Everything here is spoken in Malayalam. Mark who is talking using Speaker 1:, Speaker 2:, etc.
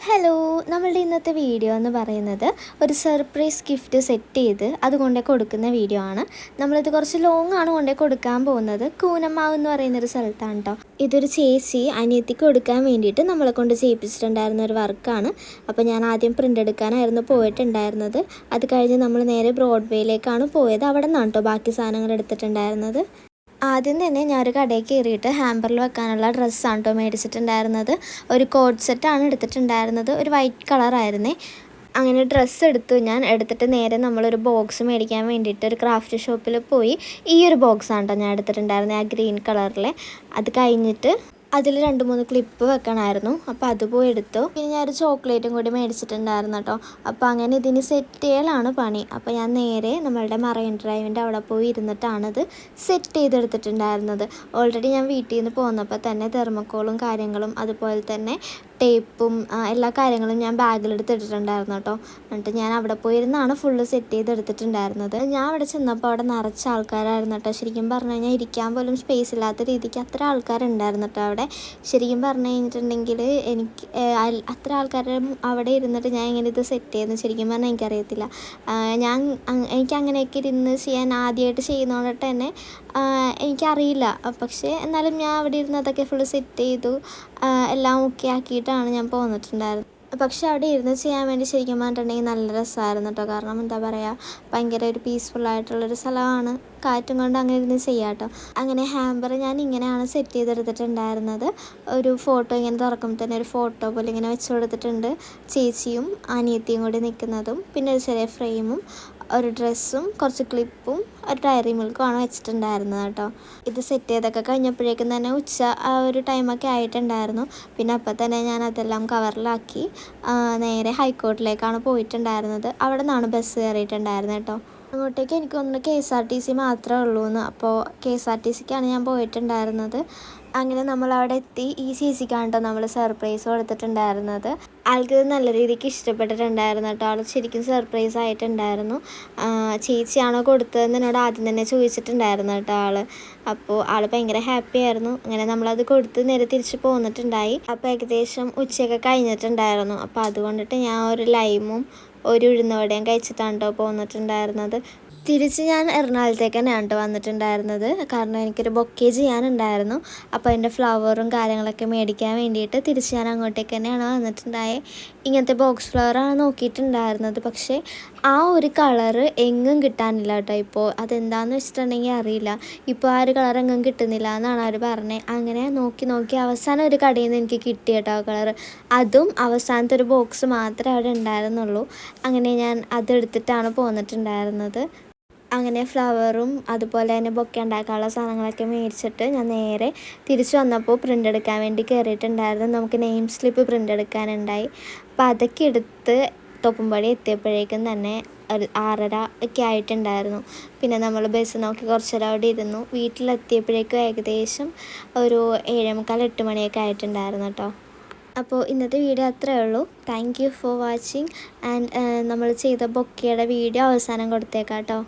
Speaker 1: ഹലോ, നമ്മളുടെ ഇന്നത്തെ വീഡിയോ എന്ന് പറയുന്നത് ഒരു സർപ്രൈസ് ഗിഫ്റ്റ് സെറ്റ് ചെയ്ത് അത് കൊണ്ടേ കൊടുക്കുന്ന വീഡിയോ ആണ്. നമ്മളിത് കുറച്ച് ലോങ് ആണ് കൊണ്ടേ കൊടുക്കാൻ പോകുന്നത്. കൂനമ്മാവ് എന്ന് പറയുന്നൊരു സ്ഥലത്താണ് കേട്ടോ. ഇതൊരു ചേച്ചി അനിയത്തിക്ക് കൊടുക്കാൻ വേണ്ടിയിട്ട് നമ്മളെ കൊണ്ട് ചെയ്യിപ്പിച്ചിട്ടുണ്ടായിരുന്ന ഒരു വർക്കാണ്. അപ്പോൾ ഞാൻ ആദ്യം പ്രിൻ്റ് എടുക്കാനായിരുന്നു പോയിട്ടുണ്ടായിരുന്നത്. അത് കഴിഞ്ഞ് നമ്മൾ നേരെ ബ്രോഡ്വേയിലേക്കാണ് പോയത്. അവിടെ നിന്നാണ് കേട്ടോ ബാക്കി സാധനങ്ങൾ എടുത്തിട്ടുണ്ടായിരുന്നത്. ആദ്യം തന്നെ ഞാനൊരു കടയിൽ കയറിയിട്ട് ഹാമ്പറിൽ വെക്കാനുള്ള ഡ്രസ്സാണ് കേട്ടോ മേടിച്ചിട്ടുണ്ടായിരുന്നത്. ഒരു കോട്ട് സെറ്റാണ് എടുത്തിട്ടുണ്ടായിരുന്നത്. ഒരു വൈറ്റ് കളറായിരുന്നേ. അങ്ങനെ ഡ്രസ്സ് എടുത്തു. ഞാൻ എടുത്തിട്ട് നേരെ നമ്മളൊരു ബോക്സ് മേടിക്കാൻ വേണ്ടിയിട്ട് ഒരു ക്രാഫ്റ്റ് ഷോപ്പിൽ പോയി. ഈ ഒരു ബോക്സാണ് കേട്ടോ ഞാൻ എടുത്തിട്ടുണ്ടായിരുന്നത്, ആ ഗ്രീൻ കളറിലെ. അത് കഴിഞ്ഞിട്ട് അതിൽ 2-3 ക്ലിപ്പ് വെക്കണമായിരുന്നു. അപ്പോൾ അത് പോയി എടുത്തു. പിന്നെ ഞാനൊരു ചോക്ലേറ്റും കൂടി മേടിച്ചിട്ടുണ്ടായിരുന്നു കേട്ടോ. അപ്പോൾ അങ്ങനെ ഇതിന് സെറ്റ് ചെയ്യലാണ് പണി. അപ്പോൾ ഞാൻ നേരെ നമ്മളുടെ മറൈൻ ഡ്രൈവിൻ്റെ അവിടെ പോയി ഇരുന്നിട്ടാണിത് സെറ്റ് ചെയ്തെടുത്തിട്ടുണ്ടായിരുന്നത്. ഓൾറെഡി ഞാൻ വീട്ടിൽ നിന്ന് പോന്നപ്പോൾ തന്നെ തെർമക്കോളും കാര്യങ്ങളും അതുപോലെ തന്നെ ടേപ്പും എല്ലാ കാര്യങ്ങളും ഞാൻ ബാഗിലെടുത്തിട്ടുണ്ടായിരുന്നു കേട്ടോ. എന്നിട്ട് ഞാൻ അവിടെ പോയിരുന്നാണ് ഫുള്ള് സെറ്റ് ചെയ്തെടുത്തിട്ടുണ്ടായിരുന്നത്. ഞാൻ അവിടെ ചെന്നപ്പോൾ അവിടെ നിറച്ച ആൾക്കാരായിരുന്നു കേട്ടോ. ശരിക്കും പറഞ്ഞു കഴിഞ്ഞാൽ ഇരിക്കാൻ പോലും സ്പേസ് ഇല്ലാത്ത രീതിക്ക് അത്ര ആൾക്കാരുണ്ടായിരുന്നു കേട്ടോ അവിടെ. ശരിക്കും പറഞ്ഞു കഴിഞ്ഞിട്ടുണ്ടെങ്കിൽ എനിക്ക് അത്ര ആൾക്കാരുടെ അവിടെ ഇരുന്നിട്ട് ഞാൻ ഇങ്ങനെ ഇത് സെറ്റ് ചെയ്യുന്നത് ശരിക്കും പറഞ്ഞാൽ എനിക്കറിയത്തില്ല. എനിക്ക് അങ്ങനെയൊക്കെ ഇരുന്ന് ചെയ്യാൻ ആദ്യമായിട്ട് ചെയ്യുന്നതുകൊണ്ട് തന്നെ എനിക്കറിയില്ല. പക്ഷേ എന്നാലും ഞാൻ അവിടെ ഇരുന്ന് അതൊക്കെ ഫുള്ള് സെറ്റ് ചെയ്തു, എല്ലാം ഓക്കെ ആക്കിയിട്ടാണ് ഞാൻ പോന്നിട്ടുണ്ടായിരുന്നത്. പക്ഷേ അവിടെ ഇരുന്ന് ചെയ്യാൻ വേണ്ടി ശരിക്കും പറഞ്ഞിട്ടുണ്ടെങ്കിൽ നല്ല രസമായിരുന്നു കേട്ടോ. കാരണം എന്താ പറയുക, ഭയങ്കര ഒരു പീസ്ഫുള്ളായിട്ടുള്ളൊരു സ്ഥലമാണ്. കാറ്റും കൊണ്ട് അങ്ങനെ ഇരുന്ന് ചെയ്യാം കേട്ടോ. അങ്ങനെ ഹാമ്പർ ഞാൻ ഇങ്ങനെയാണ് സെറ്റ് ചെയ്തെടുത്തിട്ടുണ്ടായിരുന്നത്. ഒരു ഫോട്ടോ ഇങ്ങനെ തുറക്കുമ്പോൾ തന്നെ ഒരു ഫോട്ടോ പോലെ ഇങ്ങനെ വെച്ച് കൊടുത്തിട്ടുണ്ട്. ചേച്ചിയും അനിയത്തിയും കൂടി നിൽക്കുന്നതും പിന്നെ ഒരു ചെറിയ ഫ്രെയിമും ഒരു ഡ്രസ്സും കുറച്ച് ക്ലിപ്പും ഒരു ഡയറി മിൽക്കുമാണ് വെച്ചിട്ടുണ്ടായിരുന്നത് കേട്ടോ. ഇത് സെറ്റ് ചെയ്തൊക്കെ കഴിഞ്ഞപ്പോഴേക്കും തന്നെ ഉച്ച ആ ഒരു ടൈമൊക്കെ ആയിട്ടുണ്ടായിരുന്നു. പിന്നെ അപ്പം തന്നെ ഞാൻ അതെല്ലാം കവറിലാക്കി നേരെ ഹൈക്കോർട്ടിലേക്കാണ് പോയിട്ടുണ്ടായിരുന്നത്. അവിടെ നിന്നാണ് ബസ് കയറിയിട്ടുണ്ടായിരുന്നത് കേട്ടോ. അങ്ങോട്ടേക്ക് എനിക്ക് തോന്നുന്നു KSRTC മാത്രമേ ഉള്ളൂ എന്ന്. അപ്പോൾ KSRTCക്കാണ് ഞാൻ പോയിട്ടുണ്ടായിരുന്നത്. അങ്ങനെ നമ്മളവിടെ എത്തി. ഈ ചേച്ചിക്കാണ് കേട്ടോ നമ്മൾ സർപ്രൈസ് കൊടുത്തിട്ടുണ്ടായിരുന്നത്. ആൾക്ക് നല്ല രീതിക്ക് ഇഷ്ടപ്പെട്ടിട്ടുണ്ടായിരുന്നു കേട്ടോ. ആൾ ശരിക്കും സർപ്രൈസ് ആയിട്ടുണ്ടായിരുന്നു. ചേച്ചിയാണോ കൊടുത്തതെന്ന് എന്നോട് ആദ്യം തന്നെ ചോദിച്ചിട്ടുണ്ടായിരുന്നു കേട്ടോ ആൾ. അപ്പോൾ ആൾ ഭയങ്കര ഹാപ്പി ആയിരുന്നു. അങ്ങനെ നമ്മളത് കൊടുത്ത് നേരെ തിരിച്ച് പോന്നിട്ടുണ്ടായി. അപ്പോൾ ഏകദേശം ഉച്ചയൊക്കെ കഴിഞ്ഞിട്ടുണ്ടായിരുന്നു. അപ്പോൾ അതുകൊണ്ടിട്ട് ഞാൻ ഒരു ലൈമും ഒരു ഉഴുന്നുവടയും കഴിച്ചിട്ടാണ് കേട്ടോ പോന്നിട്ടുണ്ടായിരുന്നത്. തിരിച്ച് ഞാൻ എറണാകുളത്തേക്ക് തന്നെയാണ് കേട്ടോ വന്നിട്ടുണ്ടായിരുന്നത്. കാരണം എനിക്കൊരു ബൊക്കെ ചെയ്യാനുണ്ടായിരുന്നു. അപ്പോൾ അതിൻ്റെ ഫ്ലവറും കാര്യങ്ങളൊക്കെ മേടിക്കാൻ വേണ്ടിയിട്ട് തിരിച്ച് ഞാൻ അങ്ങോട്ടേക്ക് തന്നെയാണ് വന്നിട്ടുണ്ടായത്. ഇങ്ങനത്തെ ബോക്സ് ഫ്ലവറാണ് നോക്കിയിട്ടുണ്ടായിരുന്നത്. പക്ഷേ ആ ഒരു കളറ് എങ്ങും കിട്ടാനില്ല കേട്ടോ. ഇപ്പോൾ അതെന്താണെന്ന് വെച്ചിട്ടുണ്ടെങ്കിൽ അറിയില്ല. ഇപ്പോൾ ആ ഒരു കളർ എങ്ങും കിട്ടുന്നില്ല എന്നാണ് അവർ പറഞ്ഞത്. അങ്ങനെ നോക്കി അവസാനം ഒരു കടയിൽ നിന്ന് എനിക്ക് കിട്ടി കേട്ടോ ആ കളറ്. അതും അവസാനത്തെ ഒരു ബോക്സ് മാത്രമേ അവിടെ ഉണ്ടായിരുന്നുള്ളൂ. അങ്ങനെ ഞാൻ അതെടുത്തിട്ടാണ് പോന്നിട്ടുണ്ടായിരുന്നത്. അങ്ങനെ ഫ്ലവറും അതുപോലെ തന്നെ ബൊക്കെ ഉണ്ടാക്കാനുള്ള സാധനങ്ങളൊക്കെ മേടിച്ചിട്ട് ഞാൻ നേരെ തിരിച്ചു വന്നപ്പോൾ പ്രിൻ്റ് എടുക്കാൻ വേണ്ടി കയറിയിട്ടുണ്ടായിരുന്നു. നമുക്ക് നെയിം സ്ലിപ്പ് പ്രിൻ്റ് എടുക്കാനുണ്ടായി. അപ്പോൾ അതൊക്കെ എടുത്ത് തോപ്പുംപടി എത്തിയപ്പോഴേക്കും തന്നെ ഒരു 6:30 ഒക്കെ ആയിട്ടുണ്ടായിരുന്നു. പിന്നെ നമ്മൾ ബസ് നോക്കി കുറച്ചേരം അവിടെ ഇരുന്നു. വീട്ടിലെത്തിയപ്പോഴേക്കും ഏകദേശം ഒരു 7:45 8 മണിയൊക്കെ ആയിട്ടുണ്ടായിരുന്നു കേട്ടോ. അപ്പോൾ ഇന്നത്തെ വീഡിയോ അത്രയേ ഉള്ളൂ. Thank you for watching. And നമ്മൾ ചെയ്ത ബൊക്കയുടെ വീഡിയോ അവസാനം കൊടുത്തേക്കാം കേട്ടോ.